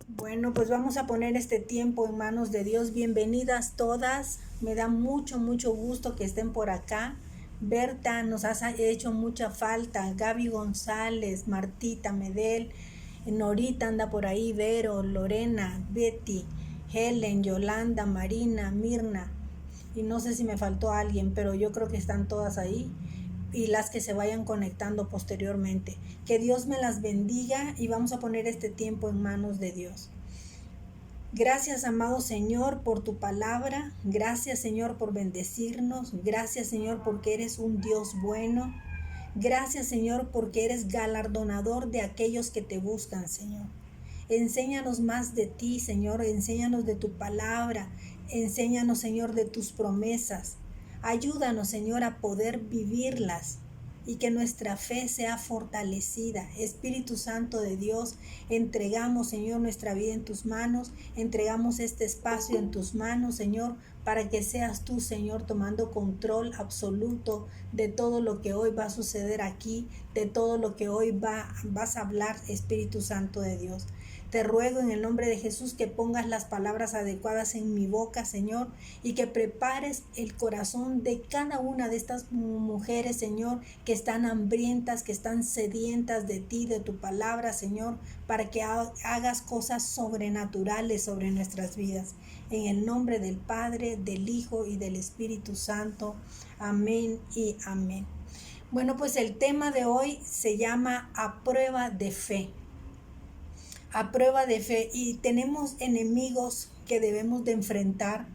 Bueno, pues vamos a poner este tiempo en manos de Dios. Bienvenidas todas. Me da mucho gusto que estén por acá. Berta, nos has hecho mucha falta. Gaby González, Martita Medel, Norita anda por ahí, Vero, Lorena, Betty, Helen, Yolanda, Marina, Mirna. Y no sé si me faltó alguien, pero yo creo que están todas ahí. Y las que se vayan conectando posteriormente. Que Dios me las bendiga y vamos a poner este tiempo en manos de Dios. Gracias, amado Señor, por tu palabra. Gracias, Señor, por bendecirnos. Gracias, Señor, porque eres un Dios bueno. Gracias, Señor, porque eres galardonador de aquellos que te buscan, Señor. Enséñanos más de ti, Señor. Enséñanos de tu palabra. Enséñanos, Señor, de tus promesas. Ayúdanos, Señor, a poder vivirlas y que nuestra fe sea fortalecida. Espíritu Santo de Dios, entregamos, Señor, nuestra vida en tus manos, entregamos este espacio en tus manos, Señor, para que seas tú, Señor, tomando control absoluto de todo lo que hoy va a suceder aquí, de todo lo que hoy vas a hablar, Espíritu Santo de Dios. Te ruego en el nombre de Jesús que pongas las palabras adecuadas en mi boca, Señor, y que prepares el corazón de cada una de estas mujeres, Señor, que están hambrientas, que están sedientas de ti, de tu palabra, Señor, para que hagas cosas sobrenaturales sobre nuestras vidas. En el nombre del Padre, del Hijo y del Espíritu Santo. Amén y amén. Bueno, pues el tema de hoy se llama A Prueba de Fe. A prueba de fe, y tenemos enemigos que debemos de enfrentar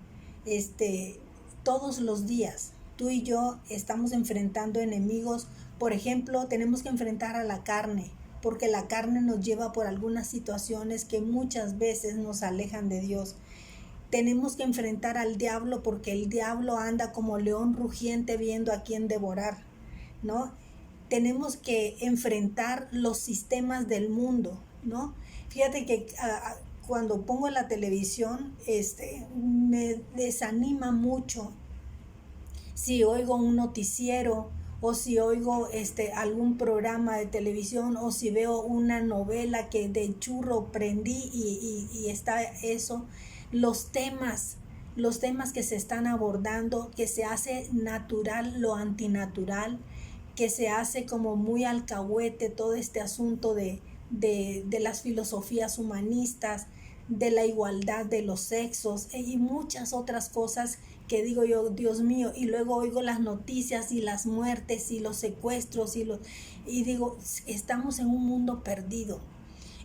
todos los días. Tú y yo estamos enfrentando enemigos. Por ejemplo, tenemos que enfrentar a la carne, porque la carne nos lleva por algunas situaciones que muchas veces nos alejan de Dios. Tenemos que enfrentar al diablo, porque el diablo anda como león rugiente viendo a quién devorar, ¿no? Tenemos que enfrentar los sistemas del mundo, ¿no? Fíjate que cuando pongo la televisión, me desanima mucho si oigo un noticiero o si oigo algún programa de televisión o si veo una novela que de churro prendí y está eso, los temas que se están abordando, que se hace natural lo antinatural, que se hace como muy alcahuete todo este asunto de las filosofías humanistas, de la igualdad de los sexos y muchas otras cosas que digo yo, Dios mío, y luego oigo las noticias y las muertes y los secuestros y digo, estamos en un mundo perdido.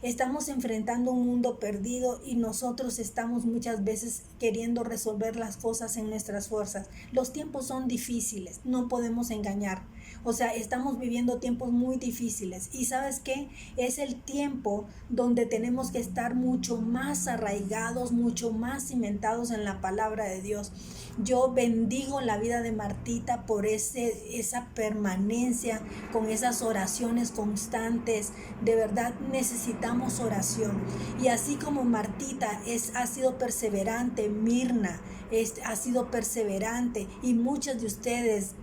Estamos enfrentando un mundo perdido y nosotros estamos muchas veces queriendo resolver las cosas en nuestras fuerzas. Los tiempos son difíciles, no podemos engañar. O sea, estamos viviendo tiempos muy difíciles. ¿Y sabes qué? Es el tiempo donde tenemos que estar mucho más arraigados, mucho más cimentados en la palabra de Dios. Yo bendigo la vida de Martita por esa permanencia con esas oraciones constantes. De verdad necesitamos oración. Y así como Martita ha sido perseverante, Mirna ha sido perseverante y muchas de ustedes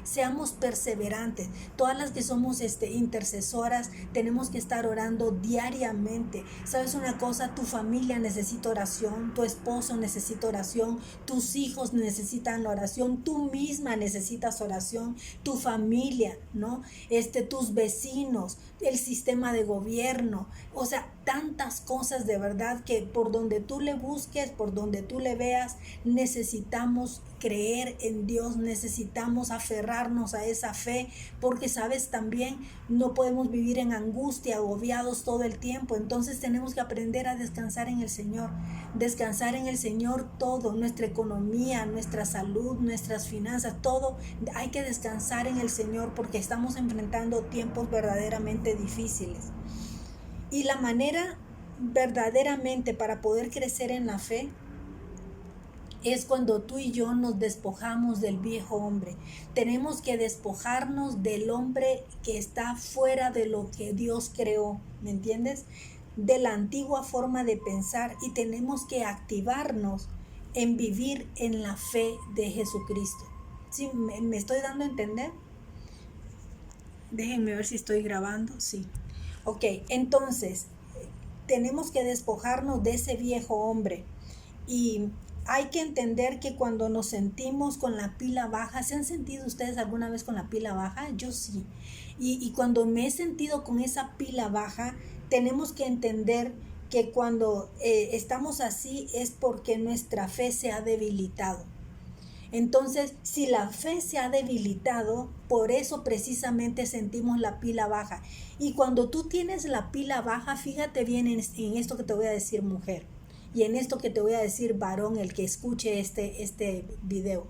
seamos perseverantes. Todas las que somos intercesoras tenemos que estar orando diariamente. ¿Sabes una cosa? Tu familia necesita oración, tu esposo necesita oración, tus hijos necesitan oración, tú misma necesitas oración, tu familia, ¿no? Tus vecinos, el sistema de gobierno, o sea, tantas cosas de verdad que por donde tú le busques, por donde tú le veas, necesitamos creer en Dios, necesitamos aferrarnos a esa fe, porque sabes también no podemos vivir en angustia, agobiados todo el tiempo. Entonces tenemos que aprender a descansar en el Señor, descansar en el Señor todo, nuestra economía, nuestra salud, nuestras finanzas, todo hay que descansar en el Señor porque estamos enfrentando tiempos verdaderamente difíciles. Y la manera verdaderamente para poder crecer en la fe es cuando tú y yo nos despojamos del viejo hombre. Tenemos que despojarnos del hombre que está fuera de lo que Dios creó, ¿me entiendes? De la antigua forma de pensar, y tenemos que activarnos en vivir en la fe de Jesucristo. ¿Sí? ¿Me estoy dando a entender? Déjenme ver si estoy grabando. Sí. Ok, entonces tenemos que despojarnos de ese viejo hombre. Y hay que entender que cuando nos sentimos con la pila baja, ¿se han sentido ustedes alguna vez con la pila baja? Yo sí. Y cuando me he sentido con esa pila baja, tenemos que entender que cuando estamos así es porque nuestra fe se ha debilitado. Entonces, si la fe se ha debilitado, por eso precisamente sentimos la pila baja. Y cuando tú tienes la pila baja, fíjate bien en esto que te voy a decir, mujer, y en esto que te voy a decir, varón, el que escuche este video,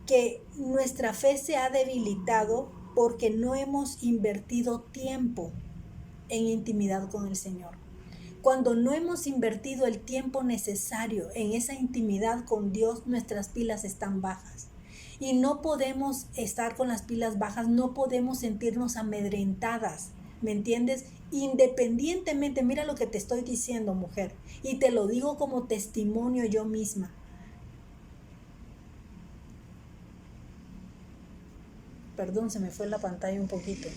que nuestra fe se ha debilitado porque no hemos invertido tiempo en intimidad con el Señor. Cuando no hemos invertido el tiempo necesario en esa intimidad con Dios, nuestras pilas están bajas. Y no podemos estar con las pilas bajas, no podemos sentirnos amedrentadas, ¿me entiendes? Independientemente, mira lo que te estoy diciendo, mujer, y te lo digo como testimonio yo misma. Perdón, se me fue la pantalla un poquito.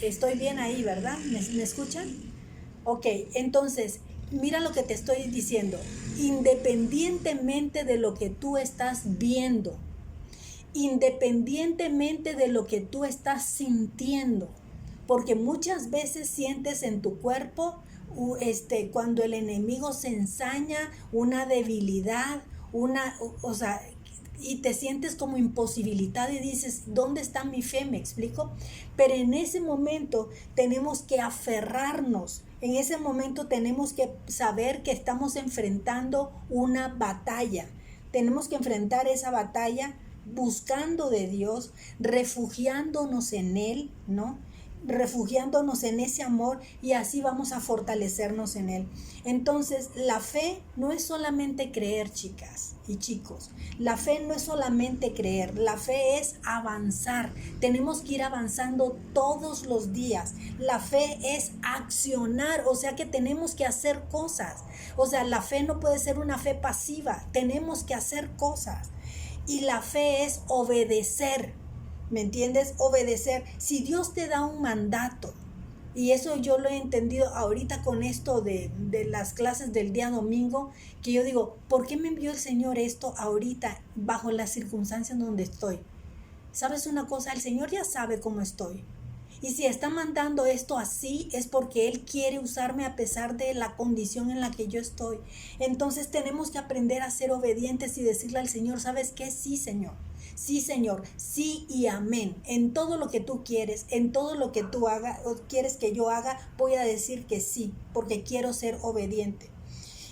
Estoy bien ahí, ¿verdad? ¿Me escuchan? Ok, entonces, mira lo que te estoy diciendo. Independientemente de lo que tú estás viendo, independientemente de lo que tú estás sintiendo, porque muchas veces sientes en tu cuerpo, cuando el enemigo se ensaña, una debilidad, o sea, y te sientes como imposibilitada y dices, ¿dónde está mi fe? ¿Me explico? Pero en ese momento tenemos que aferrarnos. En ese momento tenemos que saber que estamos enfrentando una batalla. Tenemos que enfrentar esa batalla buscando de Dios, refugiándonos en Él, ¿no? Refugiándonos en ese amor, y así vamos a fortalecernos en Él. Entonces, la fe no es solamente creer, chicas y chicos. La fe no es solamente creer, la fe es avanzar. Tenemos que ir avanzando todos los días. La fe es accionar, o sea que tenemos que hacer cosas. O sea, la fe no puede ser una fe pasiva, tenemos que hacer cosas. Y la fe es obedecer. ¿Me entiendes? Obedecer. Si Dios te da un mandato, y eso yo lo he entendido ahorita con esto de las clases del día domingo, que yo digo, ¿por qué me envió el Señor esto ahorita bajo las circunstancias donde estoy? ¿Sabes una cosa? El Señor ya sabe cómo estoy. Y si está mandando esto así es porque Él quiere usarme a pesar de la condición en la que yo estoy. Entonces tenemos que aprender a ser obedientes y decirle al Señor, ¿sabes qué? Sí, Señor. Sí, Señor, sí y amén. En todo lo que tú quieres, en todo lo que tú hagas o quieres que yo haga, voy a decir que sí, porque quiero ser obediente.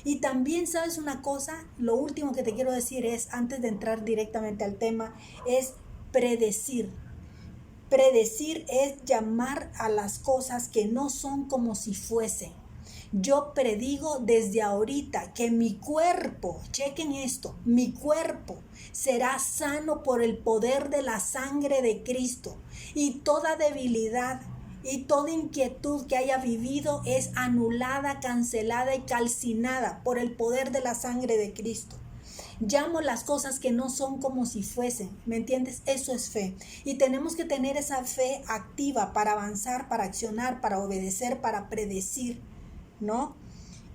Y también, ¿sabes una cosa? Lo último que te quiero decir es, antes de entrar directamente al tema, es predecir. Predecir es llamar a las cosas que no son como si fuesen. Yo predigo desde ahorita que mi cuerpo, chequen esto, mi cuerpo será sano por el poder de la sangre de Cristo, y toda debilidad y toda inquietud que haya vivido es anulada, cancelada y calcinada por el poder de la sangre de Cristo. Llamo las cosas que no son como si fuesen, ¿me entiendes? Eso es fe. Y tenemos que tener esa fe activa para avanzar, para accionar, para obedecer, para predecir, ¿no?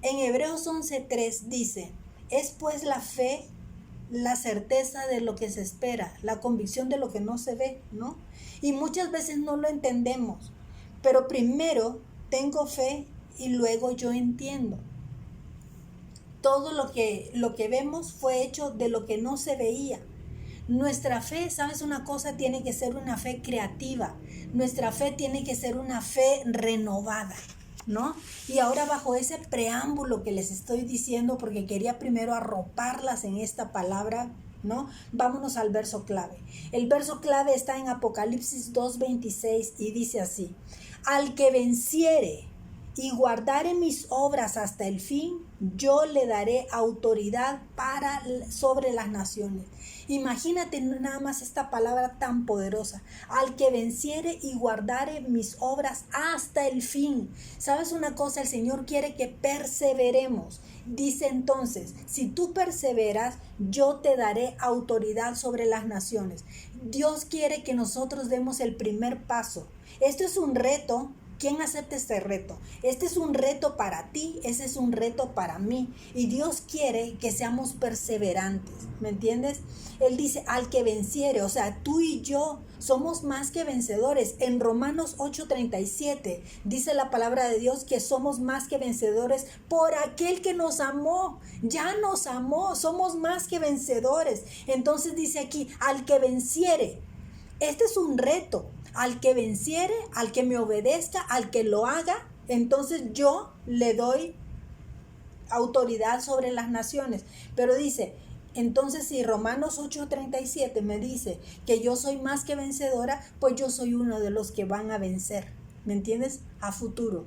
En Hebreos 11:3 dice, es pues la fe la certeza de lo que se espera, la convicción de lo que no se ve, ¿no? Y muchas veces no lo entendemos, pero primero tengo fe y luego yo entiendo. Todo lo que vemos fue hecho de lo que no se veía. Nuestra fe, ¿sabes una cosa? Tiene que ser una fe creativa. Nuestra fe tiene que ser una fe renovada, ¿no? Y ahora bajo ese preámbulo que les estoy diciendo, porque quería primero arroparlas en esta palabra, ¿no? Vámonos al verso clave. El verso clave está en Apocalipsis 2:26 y dice así: al que venciere y guardare mis obras hasta el fin, yo le daré autoridad sobre las naciones. Imagínate nada más esta palabra tan poderosa. Al que venciere y guardare mis obras hasta el fin. ¿Sabes una cosa? El Señor quiere que perseveremos. Dice entonces, si tú perseveras, yo te daré autoridad sobre las naciones. Dios quiere que nosotros demos el primer paso. Esto es un reto. ¿Quién acepta este reto? Este es un reto para ti, ese es un reto para mí. Y Dios quiere que seamos perseverantes, ¿me entiendes? Él dice, al que venciere, o sea, tú y yo somos más que vencedores. En Romanos 8:37 dice la palabra de Dios que somos más que vencedores por aquel que nos amó. Ya nos amó, somos más que vencedores. Entonces dice aquí, al que venciere. Este es un reto. Al que venciere, al que me obedezca, al que lo haga, entonces yo le doy autoridad sobre las naciones. Pero dice, entonces si Romanos 8:37 me dice que yo soy más que vencedora, pues yo soy uno de los que van a vencer, ¿me entiendes? A futuro.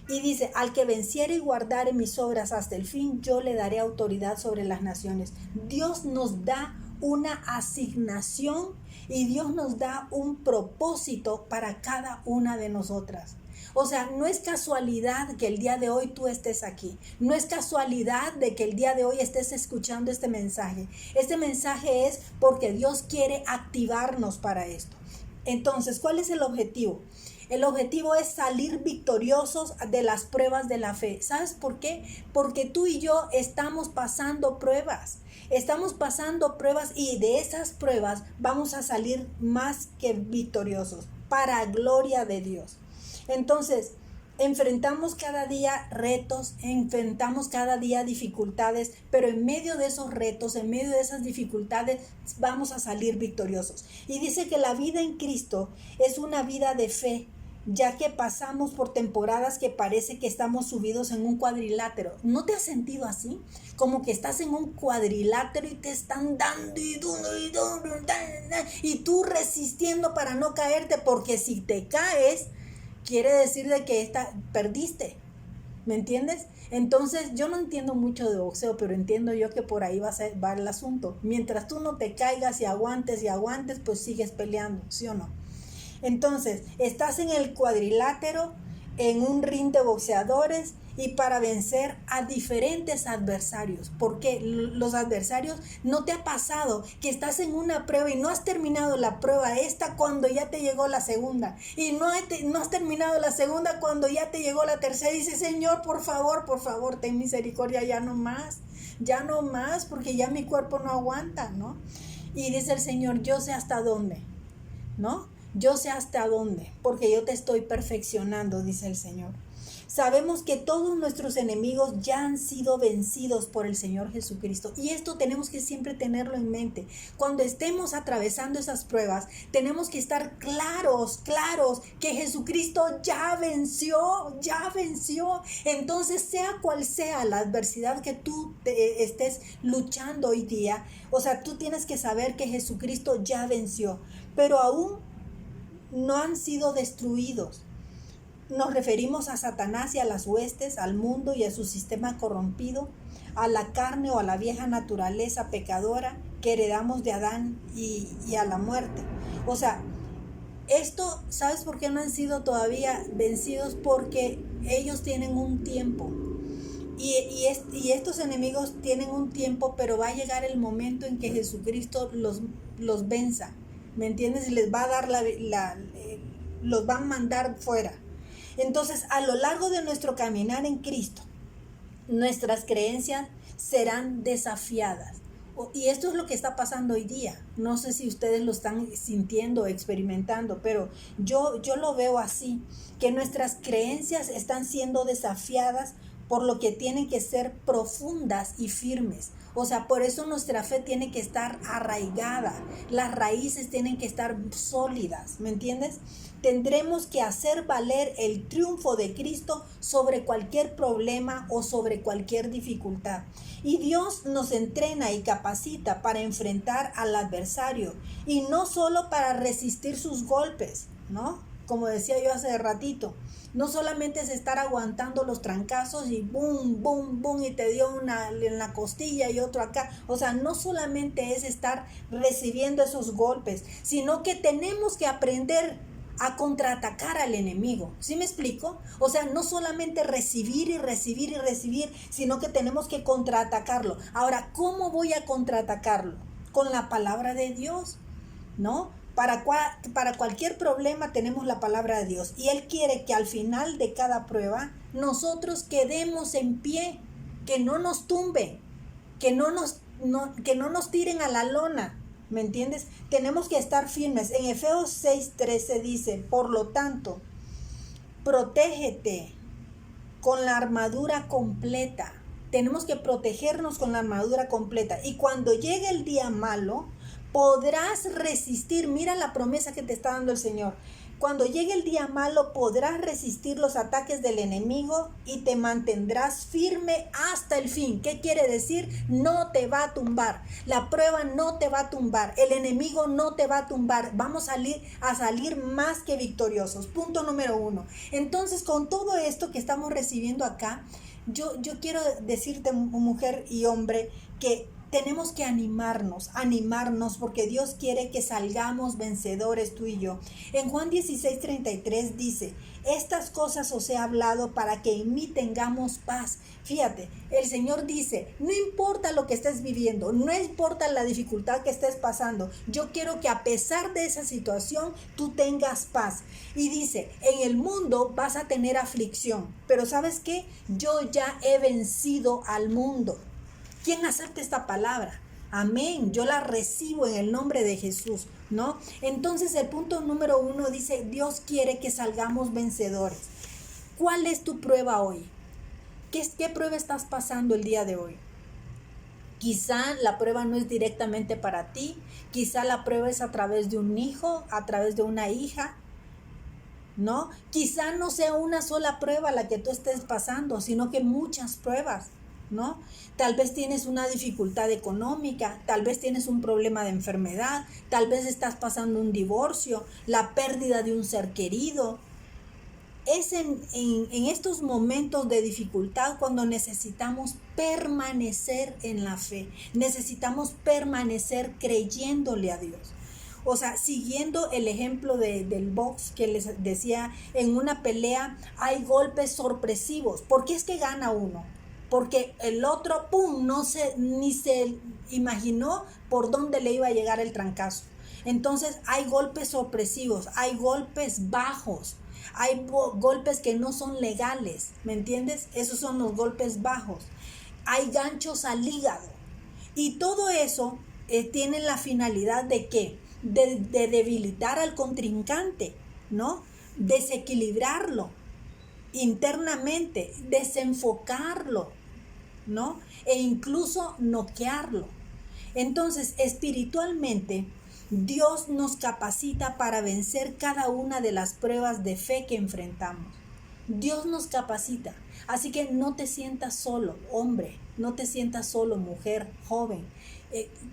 Y dice, al que venciere y guardare mis obras hasta el fin, yo le daré autoridad sobre las naciones. Dios nos da una asignación y Dios nos da un propósito para cada una de nosotras. O sea, no es casualidad que el día de hoy tú estés aquí. No es casualidad de que el día de hoy estés escuchando este mensaje. Este mensaje es porque Dios quiere activarnos para esto. Entonces, ¿cuál es el objetivo? El objetivo es salir victoriosos de las pruebas de la fe. ¿Sabes por qué? Porque tú y yo estamos pasando pruebas. Estamos pasando pruebas y de esas pruebas vamos a salir más que victoriosos, para gloria de Dios. Entonces, enfrentamos cada día retos, enfrentamos cada día dificultades, pero en medio de esos retos, en medio de esas dificultades, vamos a salir victoriosos. Y dice que la vida en Cristo es una vida de fe, ya que pasamos por temporadas que parece que estamos subidos en un cuadrilátero. ¿No te has sentido así? Como que estás en un cuadrilátero y te están dando y tú resistiendo para no caerte, porque si te caes, quiere decir de que perdiste. ¿Me entiendes? Entonces, yo no entiendo mucho de boxeo, pero entiendo yo que por ahí va el asunto. Mientras tú no te caigas y aguantes, pues sigues peleando, ¿sí o no? Entonces, estás en el cuadrilátero, en un ring de boxeadores y para vencer a diferentes adversarios. Porque los adversarios, ¿no te ha pasado que estás en una prueba y no has terminado la prueba esta cuando ya te llegó la segunda? Y no has terminado la segunda cuando ya te llegó la tercera y dices, Señor, por favor, ten misericordia, ya no más, porque ya mi cuerpo no aguanta, ¿no? Y dice el Señor, yo sé hasta dónde, ¿no? Yo sé hasta dónde, porque yo te estoy perfeccionando, dice el Señor. Sabemos que todos nuestros enemigos ya han sido vencidos por el Señor Jesucristo. Y esto tenemos que siempre tenerlo en mente. Cuando estemos atravesando esas pruebas, tenemos que estar claros que Jesucristo ya venció. Entonces, sea cual sea la adversidad que tú estés luchando hoy día, o sea, tú tienes que saber que Jesucristo ya venció. Pero aún no han sido destruidos. Nos referimos a Satanás y a las huestes, al mundo y a su sistema corrompido, a la carne o a la vieja naturaleza pecadora que heredamos de Adán y a la muerte. O sea, esto, ¿sabes por qué no han sido todavía vencidos? Porque ellos tienen un tiempo. Y estos enemigos tienen un tiempo, pero va a llegar el momento en que Jesucristo los venza. ¿Me entiendes? Les va a dar los va a mandar fuera. Entonces, a lo largo de nuestro caminar en Cristo, nuestras creencias serán desafiadas. Y esto es lo que está pasando hoy día. No sé si ustedes lo están sintiendo o experimentando, pero yo lo veo así, que nuestras creencias están siendo desafiadas, por lo que tienen que ser profundas y firmes. O sea, por eso nuestra fe tiene que estar arraigada, las raíces tienen que estar sólidas, ¿me entiendes? Tendremos que hacer valer el triunfo de Cristo sobre cualquier problema o sobre cualquier dificultad. Y Dios nos entrena y capacita para enfrentar al adversario y no solo para resistir sus golpes, ¿no? Como decía yo hace ratito, no solamente es estar aguantando los trancazos y boom, boom, boom, y te dio una en la costilla y otro acá. O sea, no solamente es estar recibiendo esos golpes, sino que tenemos que aprender a contraatacar al enemigo. ¿Sí me explico? O sea, no solamente recibir y recibir y recibir, sino que tenemos que contraatacarlo. Ahora, ¿cómo voy a contraatacarlo? Con la palabra de Dios, ¿no? Para cualquier problema tenemos la palabra de Dios. Y Él quiere que al final de cada prueba nosotros quedemos en pie, que no nos tumbe, que no nos tiren a la lona. ¿Me entiendes? Tenemos que estar firmes. En Efesios 6:13 dice, por lo tanto, protégete con la armadura completa. Tenemos que protegernos con la armadura completa. Y cuando llegue el día malo, podrás resistir. Mira la promesa que te está dando el Señor. Cuando llegue el día malo, podrás resistir los ataques del enemigo y te mantendrás firme hasta el fin. ¿Qué quiere decir? No te va a tumbar. La prueba no te va a tumbar. El enemigo no te va a tumbar. Vamos a salir más que victoriosos. Punto número 1. Entonces, con todo esto que estamos recibiendo acá, yo quiero decirte, mujer y hombre, que tenemos que animarnos, porque Dios quiere que salgamos vencedores tú y yo. En Juan 16:33 dice, estas cosas os he hablado para que en mí tengamos paz. Fíjate, el Señor dice, no importa lo que estés viviendo, no importa la dificultad que estés pasando, yo quiero que a pesar de esa situación tú tengas paz. Y dice, en el mundo vas a tener aflicción, pero ¿sabes qué? Yo ya he vencido al mundo. ¿Quién acepta esta palabra? Amén, yo la recibo en el nombre de Jesús, ¿no? Entonces el punto número 1 dice, Dios quiere que salgamos vencedores. ¿Cuál es tu prueba hoy? ¿Qué prueba estás pasando el día de hoy? Quizá la prueba no es directamente para ti, quizá la prueba es a través de un hijo, a través de una hija, ¿no? Quizá no sea una sola prueba la que tú estés pasando, sino que muchas pruebas, ¿no? Tal vez tienes una dificultad económica, tal vez tienes un problema de enfermedad, tal vez estás pasando un divorcio, la pérdida de un ser querido. Es en estos momentos de dificultad cuando necesitamos permanecer en la fe, necesitamos permanecer creyéndole a Dios. O sea, siguiendo el ejemplo del box que les decía, en una pelea hay golpes sorpresivos. ¿Por qué es que gana uno? Porque el otro, ni se imaginó por dónde le iba a llegar el trancazo. Entonces hay golpes sorpresivos, hay golpes bajos, hay golpes que no son legales, ¿me entiendes? Esos son los golpes bajos. Hay ganchos al hígado. Y todo eso tiene la finalidad de ¿qué? De debilitar al contrincante, ¿no? Desequilibrarlo internamente, desenfocarlo, ¿no? E incluso noquearlo. Entonces, espiritualmente, Dios nos capacita para vencer cada una de las pruebas de fe que enfrentamos. Dios nos capacita. Así que no te sientas solo, hombre, no te sientas solo, mujer, joven.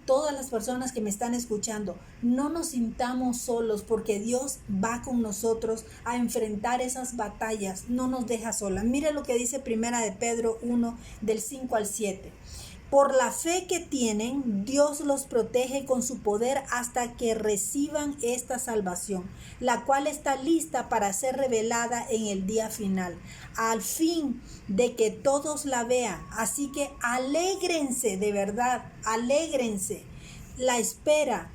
Todas las personas que me están escuchando, no nos sintamos solos porque Dios va con nosotros a enfrentar esas batallas, no nos deja sola. Mira lo que dice Primera de Pedro 1, del 5 al 7. Por la fe que tienen, Dios los protege con su poder hasta que reciban esta salvación, la cual está lista para ser revelada en el día final, al fin de que todos la vean. Así que alégrense, de verdad, alégrense. La espera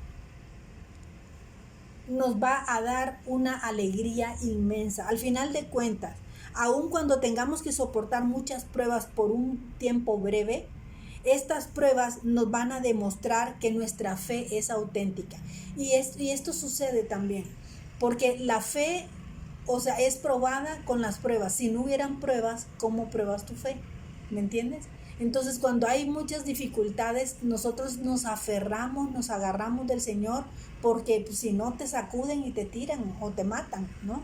nos va a dar una alegría inmensa. Al final de cuentas, aun cuando tengamos que soportar muchas pruebas por un tiempo breve, estas pruebas nos van a demostrar que nuestra fe es auténtica. Y esto sucede también, porque la fe, o sea, es probada con las pruebas. Si no hubieran pruebas, ¿cómo pruebas tu fe? ¿Me entiendes? Entonces, cuando hay muchas dificultades, nosotros nos aferramos, nos agarramos del Señor, porque pues, si no te sacuden y te tiran o te matan, ¿no?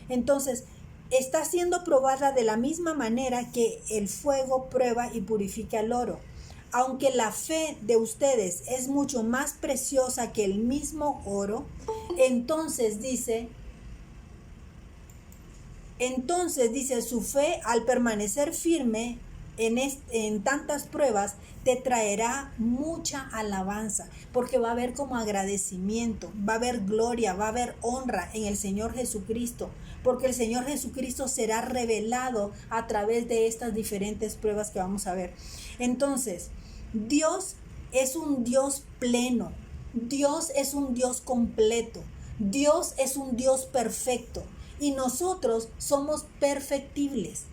Entonces, está siendo probada de la misma manera que el fuego prueba y purifica el oro. Aunque la fe de ustedes es mucho más preciosa que el mismo oro, entonces dice, su fe al permanecer firme en tantas pruebas te traerá mucha alabanza, porque va a haber como agradecimiento, va a haber gloria, va a haber honra en el Señor Jesucristo, porque el Señor Jesucristo será revelado a través de estas diferentes pruebas que vamos a ver. Entonces, Dios es un Dios pleno, Dios es un Dios completo, Dios es un Dios perfecto y nosotros somos perfectibles.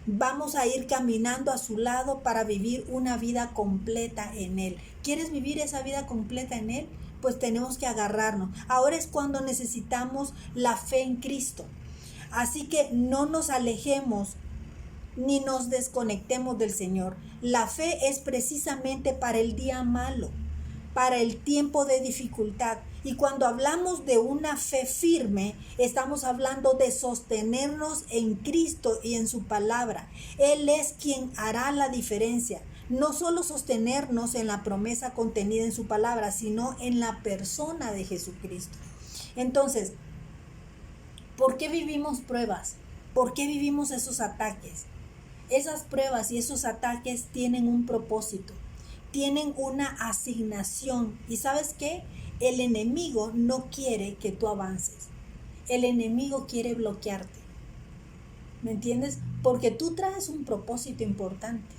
Vamos a ir caminando a su lado para vivir una vida completa en Él. ¿Quieres vivir esa vida completa en Él? Pues tenemos que agarrarnos. Ahora es cuando necesitamos la fe en Cristo. Así que no nos alejemos ni nos desconectemos del Señor. La fe es precisamente para el día malo, para el tiempo de dificultad. Y cuando hablamos de una fe firme, estamos hablando de sostenernos en Cristo y en su palabra. Él es quien hará la diferencia. No solo sostenernos en la promesa contenida en su palabra, sino en la persona de Jesucristo. Entonces, ¿por qué vivimos pruebas? ¿Por qué vivimos esos ataques? Esas pruebas y esos ataques tienen un propósito, tienen una asignación. ¿Y sabes qué? El enemigo no quiere que tú avances. El enemigo quiere bloquearte. ¿Me entiendes? Porque tú traes un propósito importante.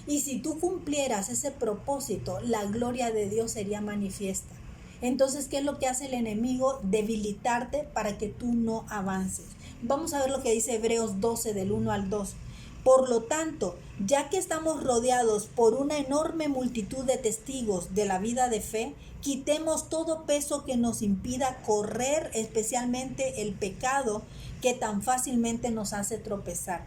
Y si tú cumplieras ese propósito, la gloria de Dios sería manifiesta. Entonces, ¿qué es lo que hace el enemigo? Debilitarte para que tú no avances. Vamos a ver lo que dice Hebreos 12 del 1 al 2. Por lo tanto, ya que estamos rodeados por una enorme multitud de testigos de la vida de fe, quitemos todo peso que nos impida correr, especialmente el pecado que tan fácilmente nos hace tropezar.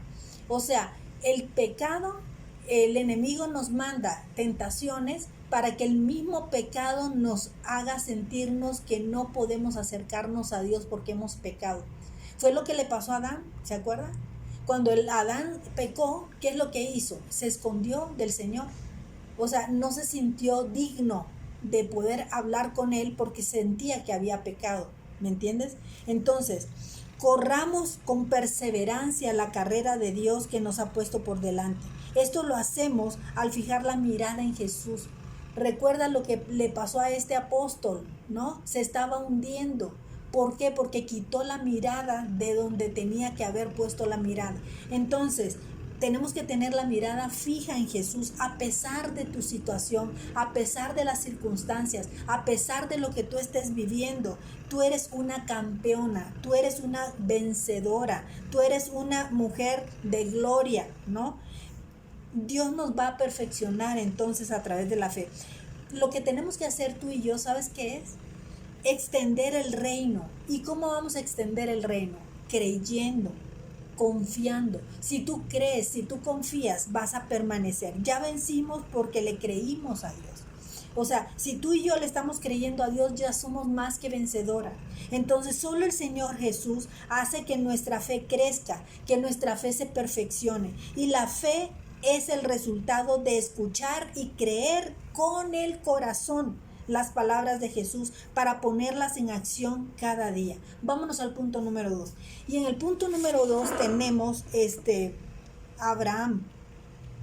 O sea, el pecado, el enemigo nos manda tentaciones para que el mismo pecado nos haga sentirnos que no podemos acercarnos a Dios porque hemos pecado. Fue lo que le pasó a Adán, ¿se acuerdan? Cuando Adán pecó, ¿qué es lo que hizo? Se escondió del Señor. O sea, no se sintió digno de poder hablar con Él porque sentía que había pecado. ¿Me entiendes? Entonces, corramos con perseverancia la carrera de Dios que nos ha puesto por delante. Esto lo hacemos al fijar la mirada en Jesús. Recuerda lo que le pasó a este apóstol, ¿no? Se estaba hundiendo. ¿Por qué? Porque quitó la mirada de donde tenía que haber puesto la mirada. Entonces, tenemos que tener la mirada fija en Jesús a pesar de tu situación, a pesar de las circunstancias, a pesar de lo que tú estés viviendo. Tú eres una campeona, tú eres una vencedora, tú eres una mujer de gloria, ¿no? Dios nos va a perfeccionar entonces a través de la fe. Lo que tenemos que hacer tú y yo, ¿sabes qué es? Extender el reino. ¿Y cómo vamos a extender el reino? Creyendo, confiando. Si tú crees, si tú confías, vas a permanecer. Ya vencimos porque le creímos a Dios. O sea, si tú y yo le estamos creyendo a Dios, ya somos más que vencedora. Entonces, solo el Señor Jesús hace que nuestra fe crezca, que nuestra fe se perfeccione. Y la fe es el resultado de escuchar y creer con el corazón las palabras de Jesús para ponerlas en acción cada día. Vámonos al punto número 2. Y en el punto número 2 tenemos Abraham,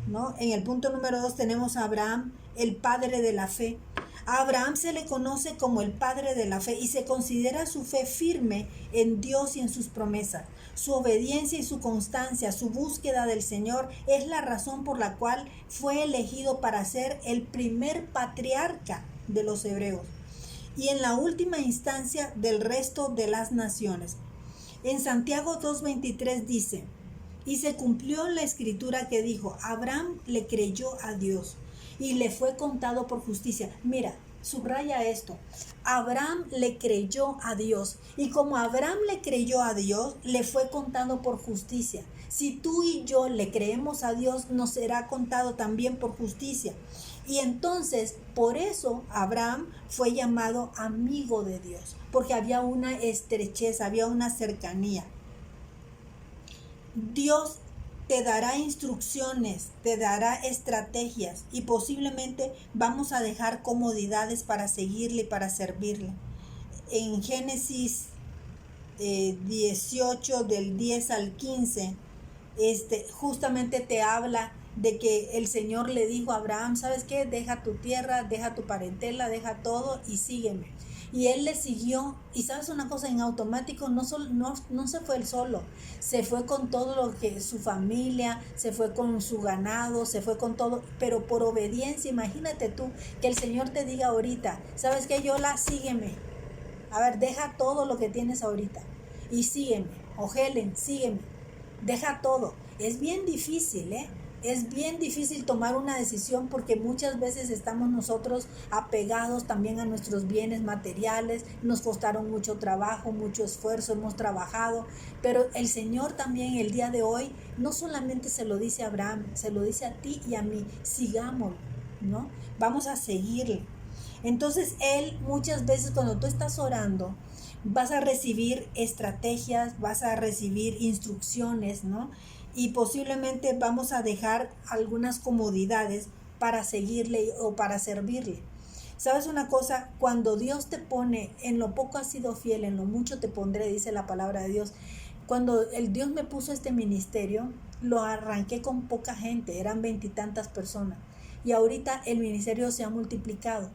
¿no? En el punto número 2 tenemos a Abraham, el padre de la fe. A Abraham se le conoce como el padre de la fe y se considera su fe firme en Dios y en sus promesas. Su obediencia y su constancia, su búsqueda del Señor es la razón por la cual fue elegido para ser el primer patriarca de los hebreos y en la última instancia del resto de las naciones. En Santiago 2:23 dice: y se cumplió la escritura que dijo, Abraham le creyó a Dios y le fue contado por justicia. Mira, subraya esto. Abraham le creyó a Dios y como Abraham le creyó a Dios, le fue contado por justicia. Si tú y yo le creemos a Dios, nos será contado también por justicia. Y entonces, por eso Abraham fue llamado amigo de Dios, porque había una estrechez, había una cercanía. Dios te dará instrucciones, te dará estrategias y posiblemente vamos a dejar comodidades para seguirle y para servirle. En Génesis 18 del 10 al 15, justamente te habla de que el Señor le dijo a Abraham, ¿sabes qué? Deja tu tierra, deja tu parentela, deja todo y sígueme. Y él le siguió, y sabes una cosa, en automático no se fue él solo, se fue con todo lo que su familia, se fue con su ganado, se fue con todo, pero por obediencia. Imagínate tú que el Señor te diga ahorita, ¿sabes qué? Yola, sígueme. A ver, deja todo lo que tienes ahorita y sígueme. O Helen, sígueme. Deja todo. Es bien difícil, ¿eh? Es bien difícil tomar una decisión porque muchas veces estamos nosotros apegados también a nuestros bienes materiales, nos costaron mucho trabajo, mucho esfuerzo, hemos trabajado, pero el Señor también el día de hoy no solamente se lo dice a Abraham, se lo dice a ti y a mí, sigámoslo, ¿no? Vamos a seguirle. Entonces Él muchas veces cuando tú estás orando, vas a recibir estrategias, vas a recibir instrucciones, ¿no? Y posiblemente vamos a dejar algunas comodidades para seguirle o para servirle. ¿Sabes una cosa? Cuando Dios te pone, en lo poco has sido fiel, en lo mucho te pondré, dice la palabra de Dios. Cuando el Dios me puso este ministerio, lo arranqué con poca gente, eran 20 y tantas personas. Y ahorita el ministerio se ha multiplicado.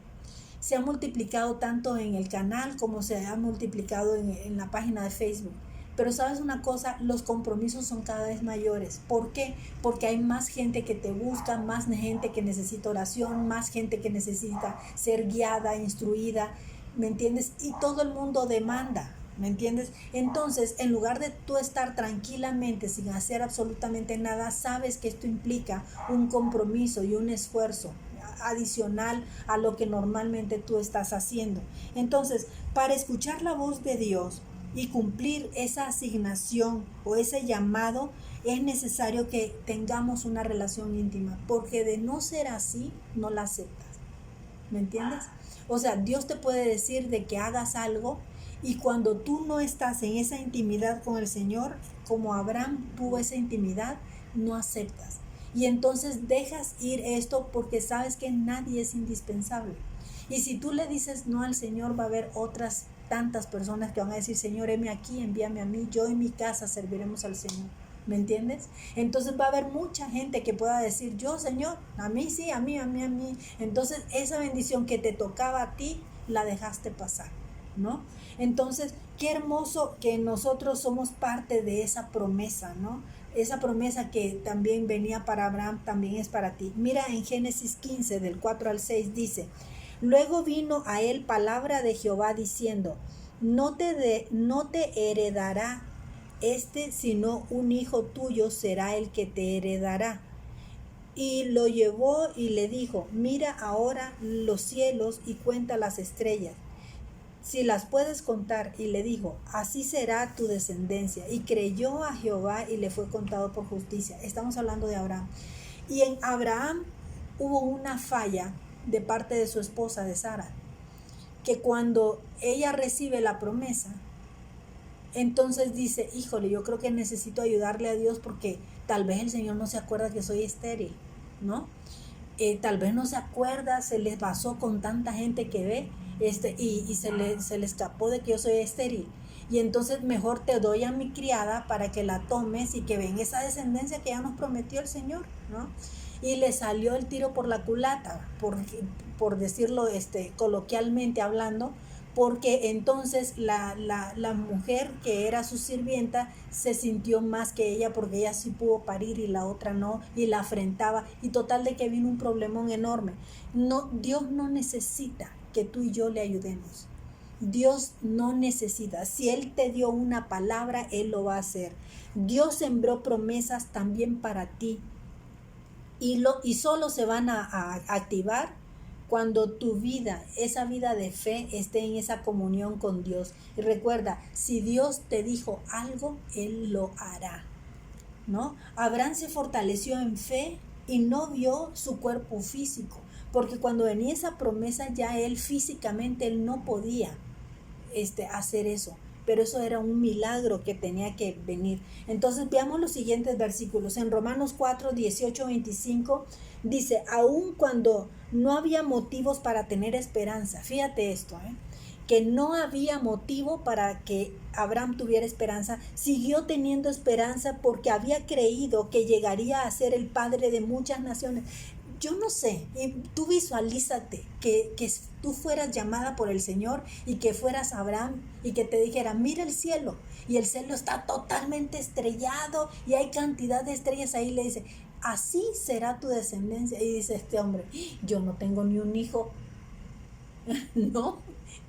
Se ha multiplicado tanto en el canal como se ha multiplicado en la página de Facebook. Pero sabes una cosa, los compromisos son cada vez mayores. ¿Por qué? Porque hay más gente que te busca, más gente que necesita oración, más gente que necesita ser guiada, instruida, ¿me entiendes? Y todo el mundo demanda, ¿me entiendes? Entonces, en lugar de tú estar tranquilamente sin hacer absolutamente nada, sabes que esto implica un compromiso y un esfuerzo adicional a lo que normalmente tú estás haciendo. Entonces, para escuchar la voz de Dios y cumplir esa asignación o ese llamado, es necesario que tengamos una relación íntima, porque de no ser así, no la aceptas. ¿Me entiendes? O sea, Dios te puede decir de que hagas algo y cuando tú no estás en esa intimidad con el Señor, como Abraham tuvo esa intimidad, no aceptas. Y entonces dejas ir esto porque sabes que nadie es indispensable. Y si tú le dices no al Señor, va a haber otras tantas personas que van a decir, Señor, heme aquí, envíame a mí, yo y mi casa serviremos al Señor. ¿Me entiendes? Entonces va a haber mucha gente que pueda decir, yo, Señor, a mí sí, a mí. Entonces esa bendición que te tocaba a ti, la dejaste pasar, ¿no? Entonces, qué hermoso que nosotros somos parte de esa promesa, ¿no? Esa promesa que también venía para Abraham, también es para ti. Mira en Génesis 15, del 4 al 6, dice, luego vino a él palabra de Jehová diciendo, no te heredará sino un hijo tuyo será el que te heredará. Y lo llevó y le dijo, mira ahora los cielos y cuenta las estrellas, si las puedes contar. Y le dijo, así será tu descendencia. Y creyó a Jehová y le fue contado por justicia. Estamos hablando de Abraham. Y en Abraham hubo una falla de parte de su esposa, de Sara, que cuando ella recibe la promesa, entonces dice, híjole, yo creo que necesito ayudarle a Dios porque tal vez el Señor no se acuerda que soy estéril, ¿no? Tal vez no se acuerda, se les pasó con tanta gente que ve, y se le escapó de que yo soy estéril. Y entonces mejor te doy a mi criada para que la tomes y que venga esa descendencia que ya nos prometió el Señor, ¿no? Y le salió el tiro por la culata, por decirlo coloquialmente hablando, porque entonces la mujer que era su sirvienta se sintió más que ella porque ella sí pudo parir y la otra no, y la afrentaba, y total de que vino un problemón enorme. No, Dios no necesita que tú y yo le ayudemos. Dios no necesita. Si Él te dio una palabra, Él lo va a hacer. Dios sembró promesas también para ti y solo se van a activar cuando tu vida, esa vida de fe, esté en esa comunión con Dios. Y recuerda, si Dios te dijo algo, Él lo hará, ¿no? Abraham se fortaleció en fe y no vio su cuerpo físico, porque cuando venía esa promesa ya él físicamente, él no podía hacer eso. Pero eso era un milagro que tenía que venir. Entonces veamos los siguientes versículos. En Romanos 4, 18, 25 dice, aun cuando no había motivos para tener esperanza, fíjate esto, que no había motivo para que Abraham tuviera esperanza, siguió teniendo esperanza porque había creído que llegaría a ser el padre de muchas naciones. Yo no sé, tú visualízate que tú fueras llamada por el Señor y que fueras Abraham y que te dijera, mira el cielo, y el cielo está totalmente estrellado y hay cantidad de estrellas ahí. Le dice, así será tu descendencia. Y dice este hombre, yo no tengo ni un hijo, ¿no?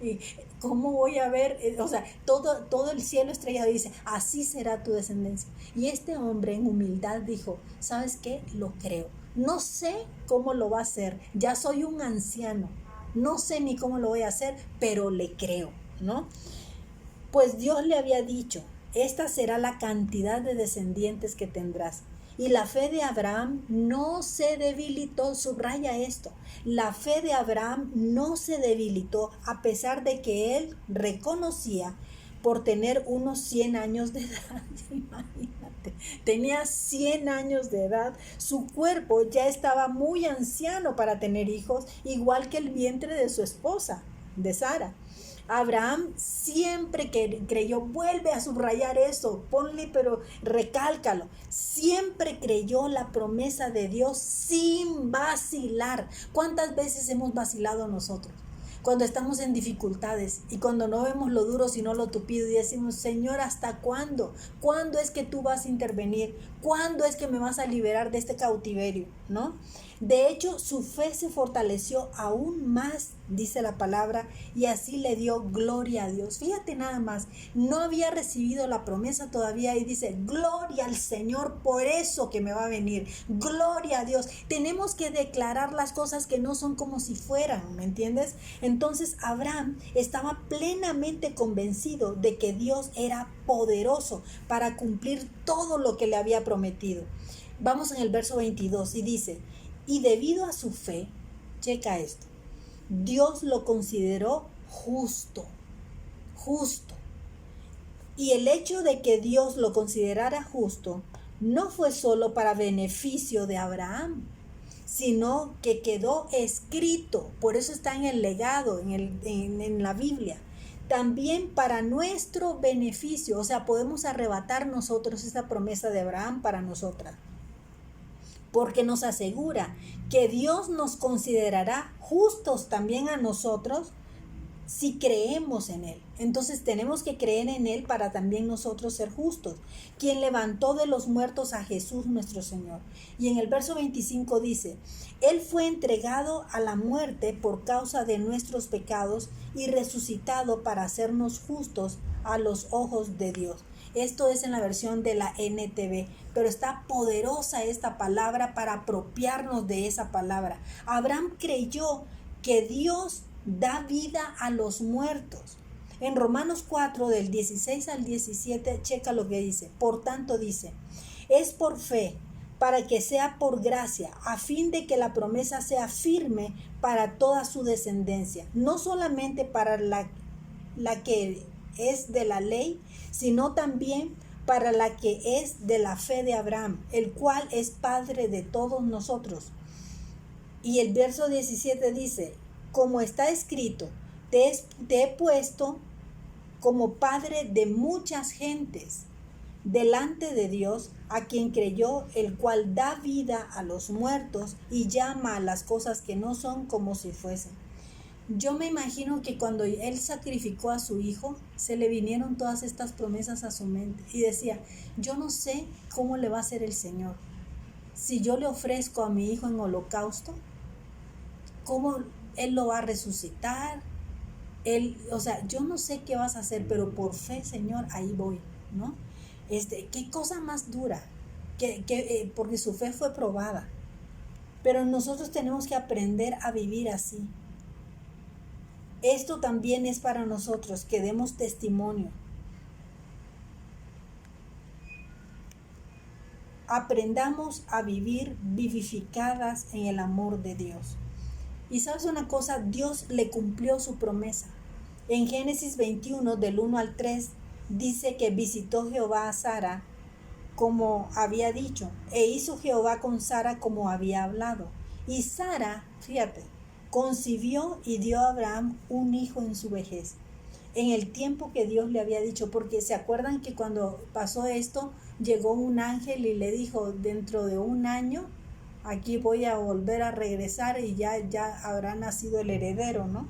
¿Y cómo voy a ver? O sea, todo el cielo estrellado. Dice, así será tu descendencia. Y este hombre en humildad dijo, ¿sabes qué? Lo creo. No sé cómo lo va a hacer. Ya soy un anciano. No sé ni cómo lo voy a hacer, pero le creo, ¿no? Pues Dios le había dicho, esta será la cantidad de descendientes que tendrás. Y la fe de Abraham no se debilitó, subraya esto, la fe de Abraham no se debilitó a pesar de que él reconocía por tener unos 100 años de edad. Imagínate, tenía 100 años de edad, su cuerpo ya estaba muy anciano para tener hijos, igual que el vientre de su esposa, de Sara. Abraham siempre creyó, vuelve a subrayar eso, ponle, pero recálcalo, siempre creyó la promesa de Dios sin vacilar. ¿Cuántas veces hemos vacilado nosotros? Cuando estamos en dificultades y cuando no vemos lo duro sino lo tupido y decimos, Señor, ¿hasta cuándo? ¿Cuándo es que tú vas a intervenir? ¿Cuándo es que me vas a liberar de este cautiverio? ¿No? De hecho, su fe se fortaleció aún más, dice la palabra, y así le dio gloria a Dios. Fíjate nada más, no había recibido la promesa todavía y dice, gloria al Señor por eso que me va a venir. Gloria a Dios. Tenemos que declarar las cosas que no son como si fueran, ¿me entiendes? Entonces Abraham estaba plenamente convencido de que Dios era poderoso para cumplir todo lo que le había prometido. Vamos en el verso 22 y dice, y debido a su fe, checa esto, Dios lo consideró justo. Y el hecho de que Dios lo considerara justo no fue solo para beneficio de Abraham, sino que quedó escrito, por eso está en el legado, en la Biblia, también para nuestro beneficio. O sea, podemos arrebatar nosotros esa promesa de Abraham para nosotras, porque nos asegura que Dios nos considerará justos también a nosotros si creemos en Él. Entonces tenemos que creer en Él para también nosotros ser justos. Quien levantó de los muertos a Jesús nuestro Señor. Y en el verso 25 dice, Él fue entregado a la muerte por causa de nuestros pecados y resucitado para hacernos justos a los ojos de Dios. Esto es en la versión de la NTV, pero está poderosa esta palabra para apropiarnos de esa palabra. Abraham creyó que Dios da vida a los muertos. En Romanos 4, del 16 al 17, checa lo que dice. Por tanto dice, es por fe, para que sea por gracia, a fin de que la promesa sea firme para toda su descendencia, no solamente para la que es de la ley, sino también para la que es de la fe de Abraham, el cual es padre de todos nosotros. Y el verso 17 dice, como está escrito, te he puesto como padre de muchas gentes delante de Dios, a quien creyó, el cual da vida a los muertos y llama a las cosas que no son como si fuesen. Yo me imagino que cuando él sacrificó a su hijo, se le vinieron todas estas promesas a su mente y decía, yo no sé cómo le va a hacer el Señor. Si yo le ofrezco a mi hijo en holocausto, ¿cómo Él lo va a resucitar? Yo no sé qué vas a hacer, pero por fe, Señor, ahí voy, ¿no? Qué cosa más dura, porque su fe fue probada. Pero nosotros tenemos que aprender a vivir así. Esto también es para nosotros, que demos testimonio. Aprendamos a vivir vivificadas en el amor de Dios. Y sabes una cosa, Dios le cumplió su promesa. En Génesis 21, del 1 al 3, dice que visitó Jehová a Sara como había dicho, e hizo Jehová con Sara como había hablado. Y Sara, fíjate, concibió y dio a Abraham un hijo en su vejez. en el tiempo que Dios le había dicho, porque se acuerdan que cuando pasó esto, llegó un ángel y le dijo, dentro de un año, aquí voy a volver a regresar y ya habrá nacido el heredero, ¿no?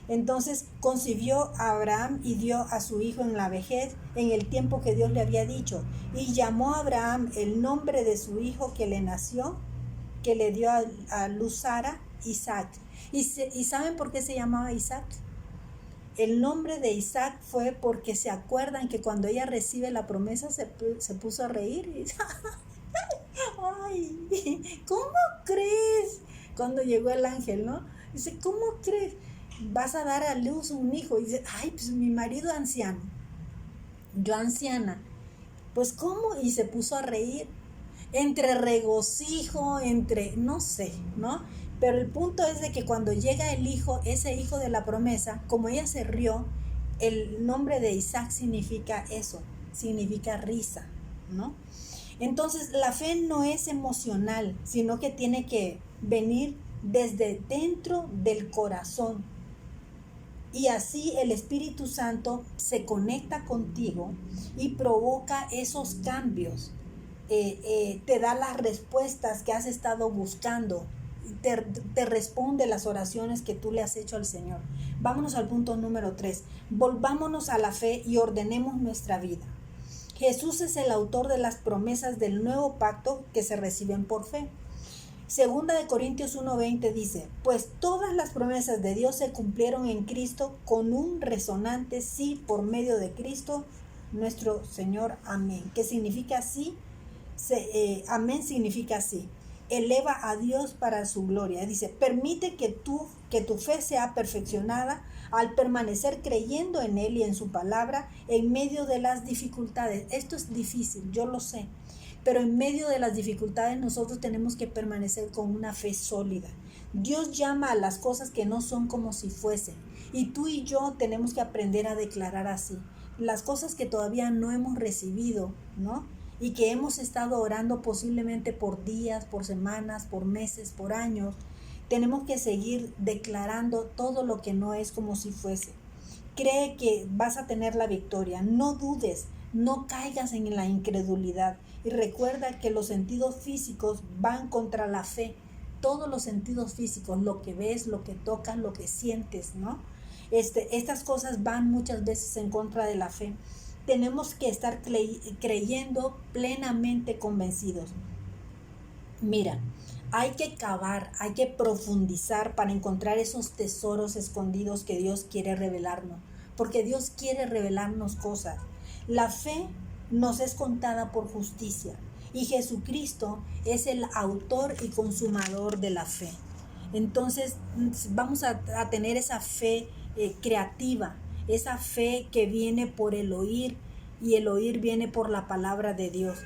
Entonces concibió a Abraham y dio a su hijo en la vejez, en el tiempo que Dios le había dicho, y llamó a Abraham el nombre de su hijo que le nació, que le dio a luz Sara, Isaac. ¿Y saben por qué se llamaba Isaac? El nombre de Isaac fue porque se acuerdan que cuando ella recibe la promesa se puso a reír y ay, ¿cómo crees? Cuando llegó el ángel, ¿no? Dice, ¿cómo crees? Vas a dar a luz un hijo. Y dice, ay, pues mi marido anciano, yo anciana, pues ¿cómo? Y se puso a reír, entre regocijo, entre, no sé, ¿no? Pero el punto es de que cuando llega el hijo, ese hijo de la promesa, como ella se rió, el nombre de Isaac significa eso, significa risa, ¿no? Entonces la fe no es emocional, sino que tiene que venir desde dentro del corazón. Y así el Espíritu Santo se conecta contigo y provoca esos cambios. Te da las respuestas que has estado buscando, te responde las oraciones que tú le has hecho al Señor. Vámonos al punto número 3. Volvámonos a la fe y ordenemos nuestra vida. Jesús es el autor de las promesas del nuevo pacto que se reciben por fe. Segunda de Corintios 1:20 dice, pues todas las promesas de Dios se cumplieron en Cristo con un resonante sí por medio de Cristo nuestro Señor. Amén. ¿Qué significa sí? Amén significa sí. Eleva a Dios para su gloria. Dice, permite que tu fe sea perfeccionada al permanecer creyendo en Él y en su palabra en medio de las dificultades. Esto es difícil, yo lo sé, pero en medio de las dificultades nosotros tenemos que permanecer con una fe sólida. Dios llama a las cosas que no son como si fuesen, y tú y yo tenemos que aprender a declarar así. Las cosas que todavía no hemos recibido, ¿no? Y que hemos estado orando posiblemente por días, por semanas, por meses, por años, tenemos que seguir declarando todo lo que no es como si fuese. Cree que vas a tener la victoria, no dudes, no caigas en la incredulidad y recuerda que los sentidos físicos van contra la fe. Todos los sentidos físicos, lo que ves, lo que tocas, lo que sientes, ¿no? Estas cosas van muchas veces en contra de la fe. Tenemos que estar creyendo plenamente convencidos. Mira, hay que cavar, hay que profundizar para encontrar esos tesoros escondidos que Dios quiere revelarnos, porque Dios quiere revelarnos cosas. La fe nos es contada por justicia y Jesucristo es el autor y consumador de la fe. Entonces vamos a tener esa fe creativa, esa fe que viene por el oír y el oír viene por la palabra de Dios.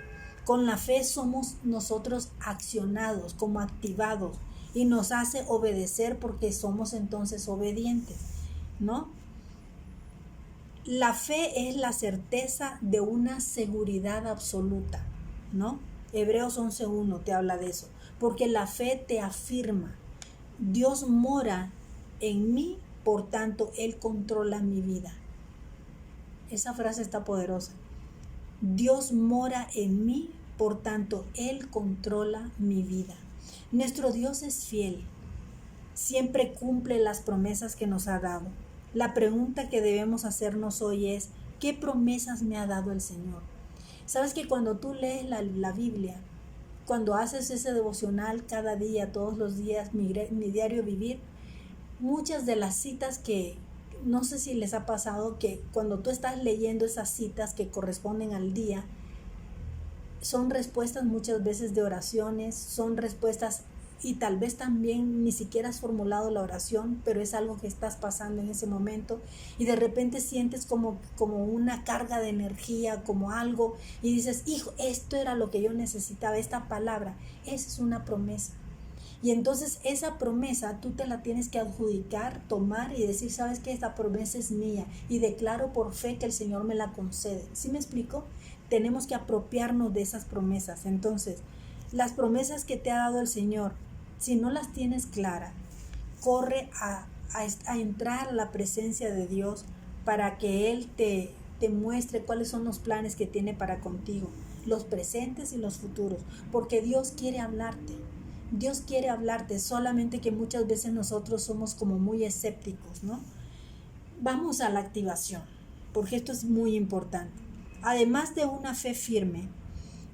Con la fe somos nosotros accionados, como activados, y nos hace obedecer porque somos entonces obedientes, ¿no? La fe es la certeza de una seguridad absoluta, ¿no? Hebreos 11:1 te habla de eso, porque la fe te afirma, Dios mora en mí, por tanto, Él controla mi vida. Esa frase está poderosa. Dios mora en mí, por tanto, Él controla mi vida. Nuestro Dios es fiel, siempre cumple las promesas que nos ha dado. La pregunta que debemos hacernos hoy es, ¿qué promesas me ha dado el Señor? Sabes que cuando tú lees la Biblia, cuando haces ese devocional cada día, todos los días, mi diario vivir, muchas de las citas que, no sé si les ha pasado, que cuando tú estás leyendo esas citas que corresponden al día, son respuestas muchas veces de oraciones, son respuestas y tal vez también ni siquiera has formulado la oración, pero es algo que estás pasando en ese momento y de repente sientes como una carga de energía, como algo, y dices, hijo, esto era lo que yo necesitaba, esta palabra. Esa es una promesa. Y entonces esa promesa tú te la tienes que adjudicar, tomar y decir, ¿sabes qué? Esta promesa es mía y declaro por fe que el Señor me la concede. ¿Sí me explico? Tenemos que apropiarnos de esas promesas. Entonces, las promesas que te ha dado el Señor, si no las tienes claras, corre a entrar a la presencia de Dios para que Él te muestre cuáles son los planes que tiene para contigo, los presentes y los futuros, porque Dios quiere hablarte. Dios quiere hablarte, solamente que muchas veces nosotros somos como muy escépticos, ¿no? Vamos a la activación, porque esto es muy importante. Además de una fe firme,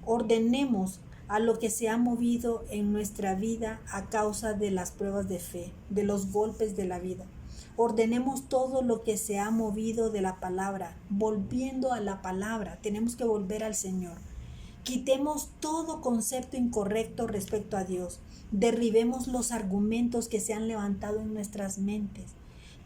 ordenemos a lo que se ha movido en nuestra vida a causa de las pruebas de fe, de los golpes de la vida. Ordenemos todo lo que se ha movido de la palabra, volviendo a la palabra. Tenemos que volver al Señor. Quitemos todo concepto incorrecto respecto a Dios. Derribemos los argumentos que se han levantado en nuestras mentes,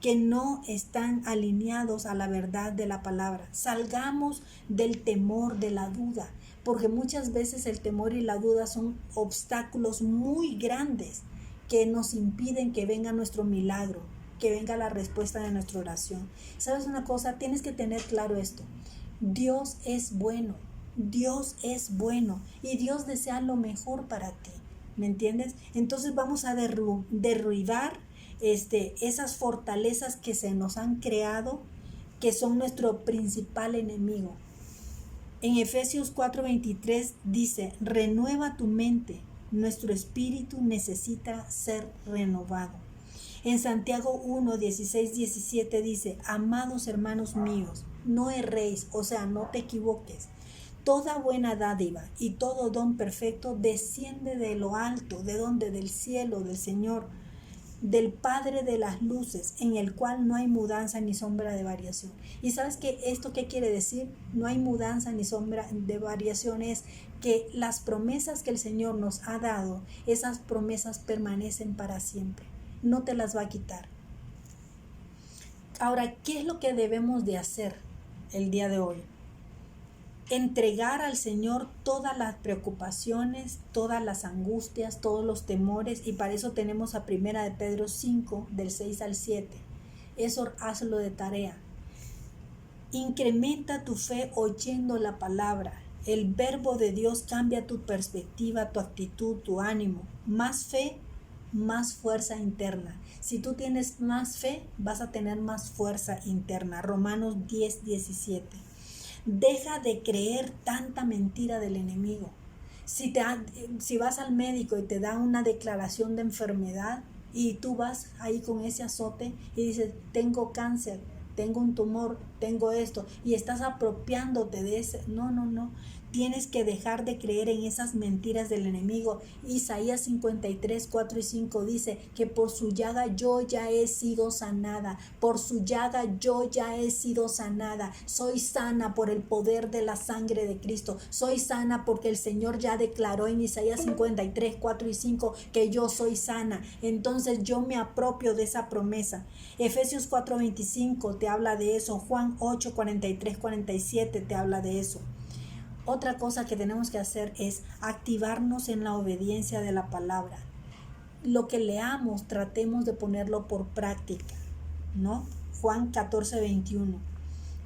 que no están alineados a la verdad de la palabra. Salgamos del temor, de la duda, porque muchas veces el temor y la duda son obstáculos muy grandes que nos impiden que venga nuestro milagro, que venga la respuesta de nuestra oración. ¿Sabes una cosa? Tienes que tener claro esto. Dios es bueno. Dios es bueno y Dios desea lo mejor para ti, ¿me entiendes? Entonces vamos a derribar esas fortalezas que se nos han creado, que son nuestro principal enemigo. En Efesios 4:23 dice, renueva tu mente, nuestro espíritu necesita ser renovado. En Santiago 1:16-17 dice, amados hermanos míos, no erréis, o sea, no te equivoques. Toda buena dádiva y todo don perfecto desciende de lo alto, ¿de dónde? Del cielo, del Señor, del Padre de las luces, en el cual no hay mudanza ni sombra de variación. ¿Y sabes esto qué quiere decir? No hay mudanza ni sombra de variación, es que las promesas que el Señor nos ha dado, esas promesas permanecen para siempre, no te las va a quitar. Ahora, ¿qué es lo que debemos de hacer el día de hoy? Entregar al Señor todas las preocupaciones, todas las angustias, todos los temores, y para eso tenemos a 1 de Pedro 5, del 6 al 7. Eso hazlo de tarea. Incrementa tu fe oyendo la palabra. El verbo de Dios cambia tu perspectiva, tu actitud, tu ánimo. Más fe, más fuerza interna. Si tú tienes más fe, vas a tener más fuerza interna. Romanos 10:17. Deja de creer tanta mentira del enemigo. Si vas al médico y te da una declaración de enfermedad y tú vas ahí con ese azote y dices, tengo cáncer, tengo un tumor, tengo esto, y estás apropiándote de ese. No. Tienes que dejar de creer en esas mentiras del enemigo. Isaías 53, 4 y 5 dice que por su llaga yo ya he sido sanada. Por su llaga yo ya he sido sanada. Soy sana por el poder de la sangre de Cristo. Soy sana porque el Señor ya declaró en Isaías 53, 4 y 5 que yo soy sana. Entonces yo me apropio de esa promesa. Efesios 4:25 te habla de eso. Juan 8, 43, 47 te habla de eso. Otra cosa que tenemos que hacer es activarnos en la obediencia de la palabra. Lo que leamos, tratemos de ponerlo por práctica, ¿no? Juan 14:21.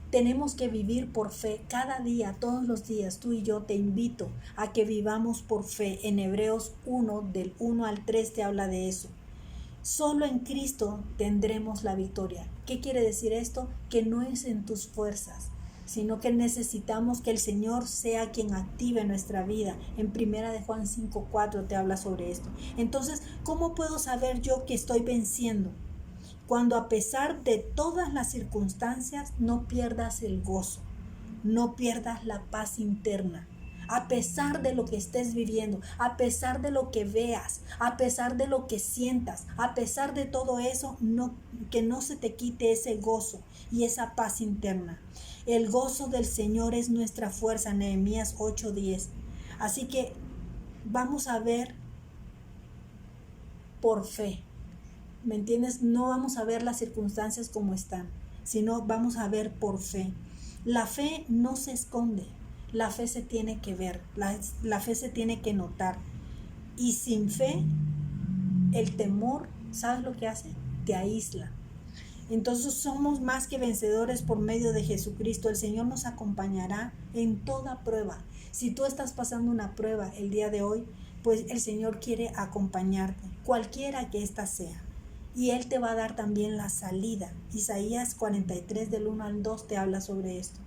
Tenemos que vivir por fe cada día, todos los días. Tú y yo te invito a que vivamos por fe. En Hebreos 1, del 1 al 3 te habla de eso. Solo en Cristo tendremos la victoria. ¿Qué quiere decir esto? Que no es en tus fuerzas, sino que necesitamos que el Señor sea quien active nuestra vida. En 1 de Juan 5:4 te habla sobre esto. Entonces, ¿cómo puedo saber yo que estoy venciendo? Cuando a pesar de todas las circunstancias no pierdas el gozo, no pierdas la paz interna. A pesar de lo que estés viviendo, a pesar de lo que veas, a pesar de lo que sientas, a pesar de todo eso, que no se te quite ese gozo y esa paz interna. El gozo del Señor es nuestra fuerza, Nehemías 8:10. Así que vamos a ver por fe, ¿me entiendes? No vamos a ver las circunstancias como están, sino vamos a ver por fe. La fe no se esconde, la fe se tiene que ver, la fe se tiene que notar. Y sin fe, el temor, ¿sabes lo que hace? Te aísla. Entonces somos más que vencedores por medio de Jesucristo. El Señor nos acompañará en toda prueba. Si tú estás pasando una prueba el día de hoy, pues el Señor quiere acompañarte, cualquiera que ésta sea. y Él te va a dar también la salida. Isaías 43 del 1 al 2 te habla sobre esto.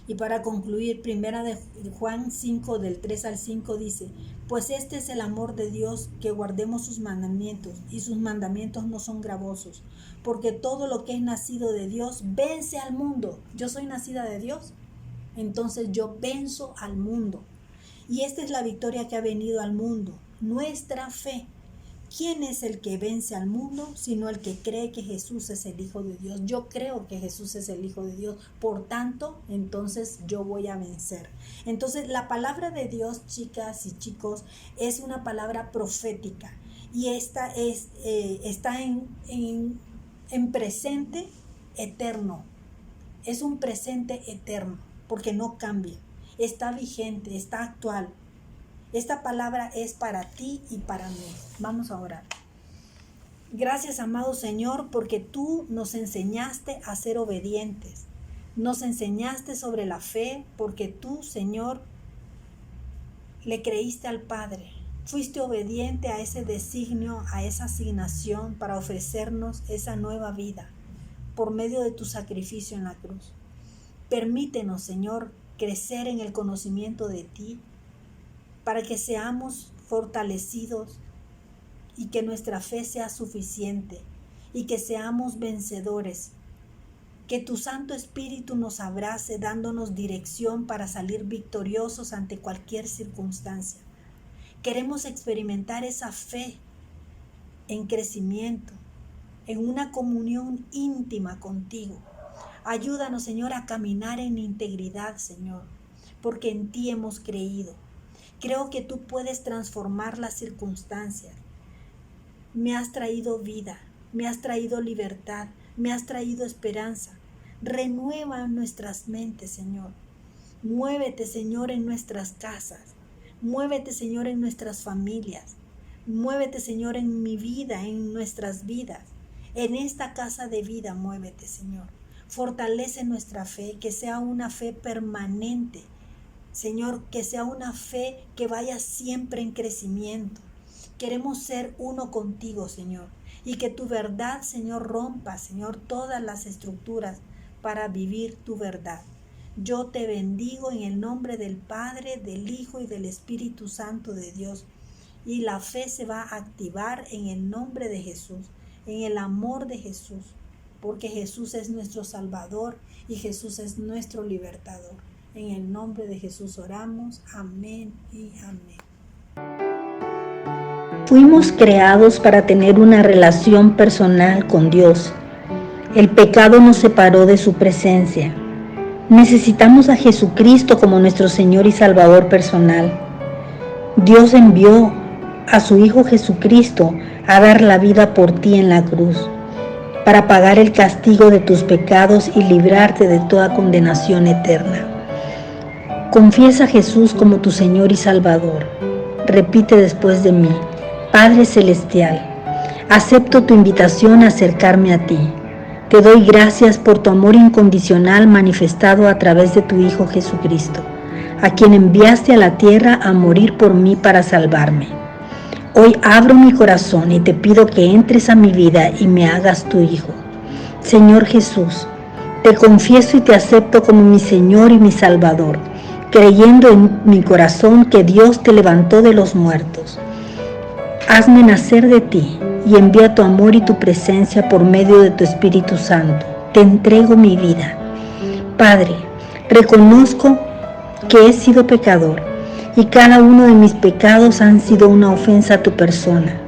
Y para concluir, primera de Juan 5 del 3 al 5 dice: pues este es el amor de Dios, que guardemos sus mandamientos, y sus mandamientos no son gravosos, porque todo lo que es nacido de Dios vence al mundo. Yo soy nacida de Dios, entonces yo venzo al mundo. Y esta es la victoria que ha venido al mundo, nuestra fe. ¿Quién es el que vence al mundo sino el que cree que Jesús es el Hijo de Dios? Yo creo que Jesús es el Hijo de Dios, por tanto, entonces yo voy a vencer. Entonces, la palabra de Dios, chicas y chicos, es una palabra profética, y esta está en presente eterno. Es un presente eterno, porque no cambia, está vigente, está actual. Esta palabra es para ti y para mí. Vamos a orar. Gracias, amado Señor, porque tú nos enseñaste a ser obedientes. Nos enseñaste sobre la fe, porque tú, Señor, le creíste al Padre. Fuiste obediente a ese designio, a esa asignación para ofrecernos esa nueva vida por medio de tu sacrificio en la cruz. Permítenos, Señor, crecer en el conocimiento de ti, para que seamos fortalecidos y que nuestra fe sea suficiente y que seamos vencedores. Que tu Santo Espíritu nos abrace, dándonos dirección para salir victoriosos ante cualquier circunstancia. Queremos experimentar esa fe en crecimiento, en una comunión íntima contigo. Ayúdanos, Señor, a caminar en integridad, Señor, porque en ti hemos creído. Creo que tú puedes transformar las circunstancias. Me has traído vida, me has traído libertad, me has traído esperanza. Renueva nuestras mentes, Señor. Muévete, Señor, en nuestras casas. Muévete, Señor, en nuestras familias. Muévete, Señor, en mi vida, en nuestras vidas. En esta casa de vida, muévete, Señor. Fortalece nuestra fe, que sea una fe permanente. Señor, que sea una fe que vaya siempre en crecimiento. Queremos ser uno contigo, Señor, y que tu verdad, Señor, rompa, Señor, todas las estructuras para vivir tu verdad. Yo te bendigo en el nombre del Padre, del Hijo y del Espíritu Santo de Dios. Y la fe se va a activar en el nombre de Jesús, en el amor de Jesús, porque Jesús es nuestro Salvador y Jesús es nuestro libertador. En el nombre de Jesús oramos. Amén y amén. Fuimos creados para tener una relación personal con Dios. El pecado nos separó de su presencia. Necesitamos a Jesucristo como nuestro Señor y Salvador personal. Dios envió a su Hijo Jesucristo a dar la vida por ti en la cruz, para pagar el castigo de tus pecados y librarte de toda condenación eterna. Confiesa a Jesús como tu Señor y Salvador. Repite después de mí: Padre Celestial, acepto tu invitación a acercarme a ti. Te doy gracias por tu amor incondicional manifestado a través de tu Hijo Jesucristo, a quien enviaste a la tierra a morir por mí para salvarme. Hoy abro mi corazón y te pido que entres a mi vida y me hagas tu Hijo. Señor Jesús, te confieso y te acepto como mi Señor y mi Salvador, creyendo en mi corazón que Dios te levantó de los muertos. Hazme nacer de ti y envía tu amor y tu presencia por medio de tu Espíritu Santo. Te entrego mi vida. Padre, reconozco que he sido pecador y cada uno de mis pecados han sido una ofensa a tu persona.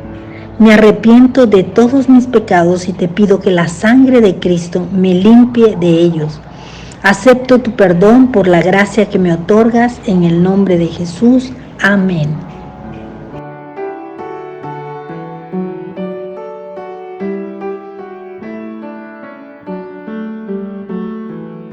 Me arrepiento de todos mis pecados y te pido que la sangre de Cristo me limpie de ellos. Acepto tu perdón por la gracia que me otorgas en el nombre de Jesús. Amén.